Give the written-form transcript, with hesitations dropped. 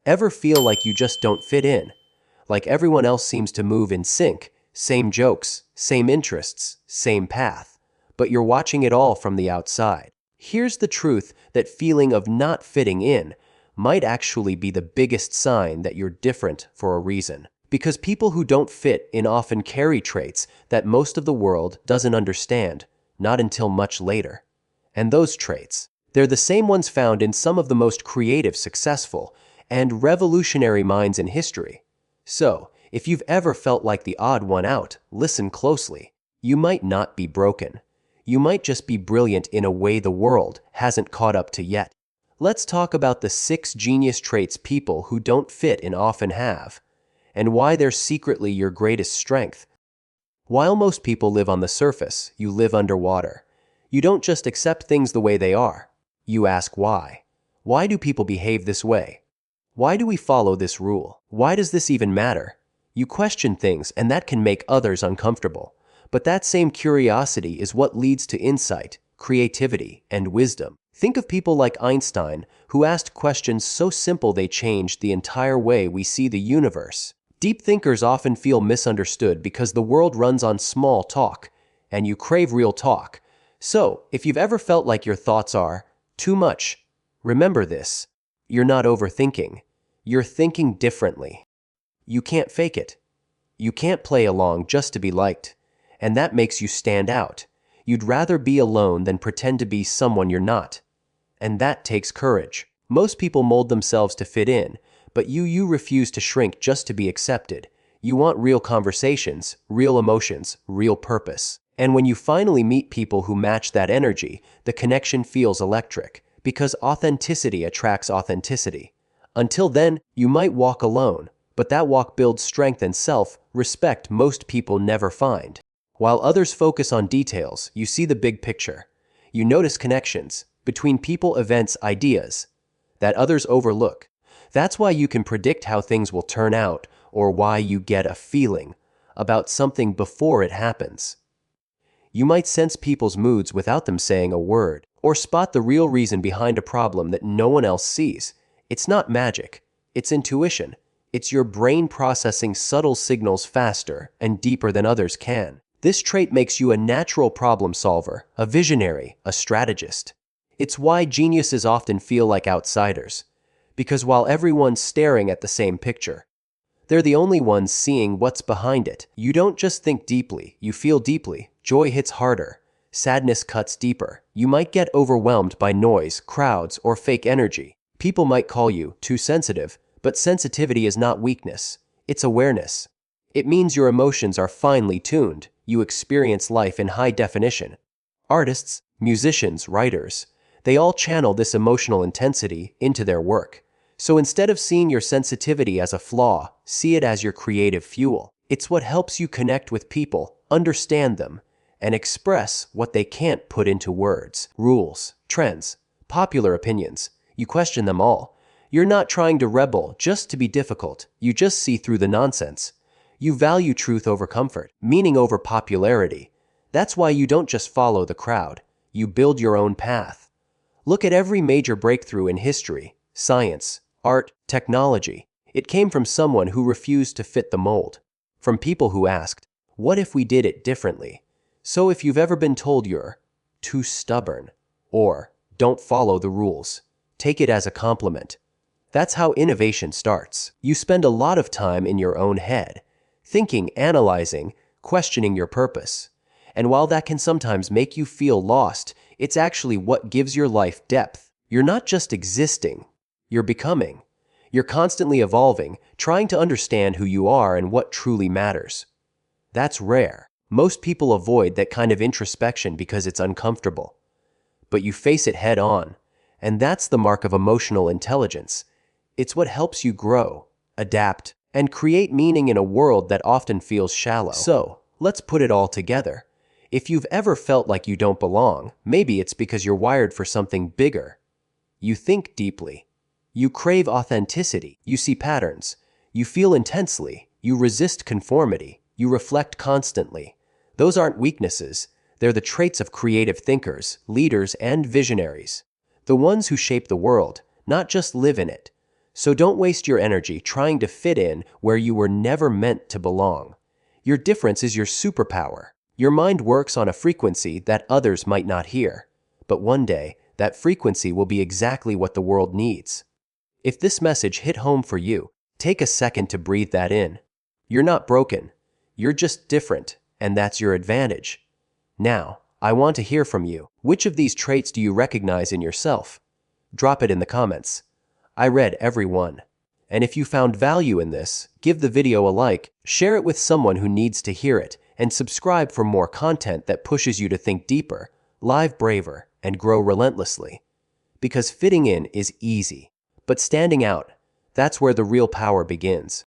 Ever feel like you just don't fit in? Like everyone else seems to move in sync, same jokes, same interests, same path, but you're watching it all from the outside. Here's the truth: that feeling of not fitting in might actually be the biggest sign that you're different for a reason. Because people who don't fit in often carry traits that most of the world doesn't understand, not until much later. And those traits, they're the same ones found in some of the most creative, successful, and revolutionary minds in history. So, if you've ever felt like the odd one out, listen closely. You might not be broken. You might just be brilliant in a way the world hasn't caught up to yet. Let's talk about the 6 genius traits people who don't fit in often have, and why they're secretly your greatest strength. While most people live on the surface, you live underwater. You don't just accept things the way they are. You ask why. Why do people behave this way? Why do we follow this rule? Why does this even matter? You question things, and that can make others uncomfortable. But that same curiosity is what leads to insight, creativity, and wisdom. Think of people like Einstein, who asked questions so simple they changed the entire way we see the universe. Deep thinkers often feel misunderstood because the world runs on small talk, and you crave real talk. So, if you've ever felt like your thoughts are too much, remember this: you're not overthinking. You're thinking differently. You can't fake it. You can't play along just to be liked. And that makes you stand out. You'd rather be alone than pretend to be someone you're not. And that takes courage. Most people mold themselves to fit in, but you refuse to shrink just to be accepted. You want real conversations, real emotions, real purpose. And when you finally meet people who match that energy, the connection feels electric, because authenticity attracts authenticity. Until then, you might walk alone, but that walk builds strength and self-respect most people never find. While others focus on details, you see the big picture. You notice connections between people, events, ideas that others overlook. That's why you can predict how things will turn out, or why you get a feeling about something before it happens. You might sense people's moods without them saying a word, or spot the real reason behind a problem that no one else sees. It's not magic, it's intuition. It's your brain processing subtle signals faster and deeper than others can. This trait makes you a natural problem solver, a visionary, a strategist. It's why geniuses often feel like outsiders. Because while everyone's staring at the same picture, they're the only ones seeing what's behind it. You don't just think deeply, you feel deeply. Joy hits harder. Sadness cuts deeper. You might get overwhelmed by noise, crowds, or fake energy. People might call you too sensitive, but sensitivity is not weakness. It's awareness. It means your emotions are finely tuned. You experience life in high definition. Artists, musicians, writers, they all channel this emotional intensity into their work. So instead of seeing your sensitivity as a flaw, see it as your creative fuel. It's what helps you connect with people, understand them, and express what they can't put into words. Rules, trends, popular opinions, you question them all. You're not trying to rebel just to be difficult. You just see through the nonsense. You value truth over comfort, meaning over popularity. That's why you don't just follow the crowd. You build your own path. Look at every major breakthrough in history, science, art, technology. It came from someone who refused to fit the mold. From people who asked, what if we did it differently? So if you've ever been told you're too stubborn, or don't follow the rules, take it as a compliment. That's how innovation starts. You spend a lot of time in your own head, thinking, analyzing, questioning your purpose. And while that can sometimes make you feel lost, it's actually what gives your life depth. You're not just existing, you're becoming. You're constantly evolving, trying to understand who you are and what truly matters. That's rare. Most people avoid that kind of introspection because it's uncomfortable. But you face it head on, and that's the mark of emotional intelligence. It's what helps you grow, adapt, and create meaning in a world that often feels shallow. So, let's put it all together. If you've ever felt like you don't belong, maybe it's because you're wired for something bigger. You think deeply. You crave authenticity. You see patterns. You feel intensely. You resist conformity. You reflect constantly. Those aren't weaknesses. They're the traits of creative thinkers, leaders, and visionaries. The ones who shape the world, not just live in it. So don't waste your energy trying to fit in where you were never meant to belong. Your difference is your superpower. Your mind works on a frequency that others might not hear. But one day, that frequency will be exactly what the world needs. If this message hit home for you, take a second to breathe that in. You're not broken. You're just different, and that's your advantage. Now, I want to hear from you. Which of these traits do you recognize in yourself? Drop it in the comments. I read every one. And if you found value in this, give the video a like, share it with someone who needs to hear it, and subscribe for more content that pushes you to think deeper, live braver, and grow relentlessly. Because fitting in is easy, but standing out, that's where the real power begins.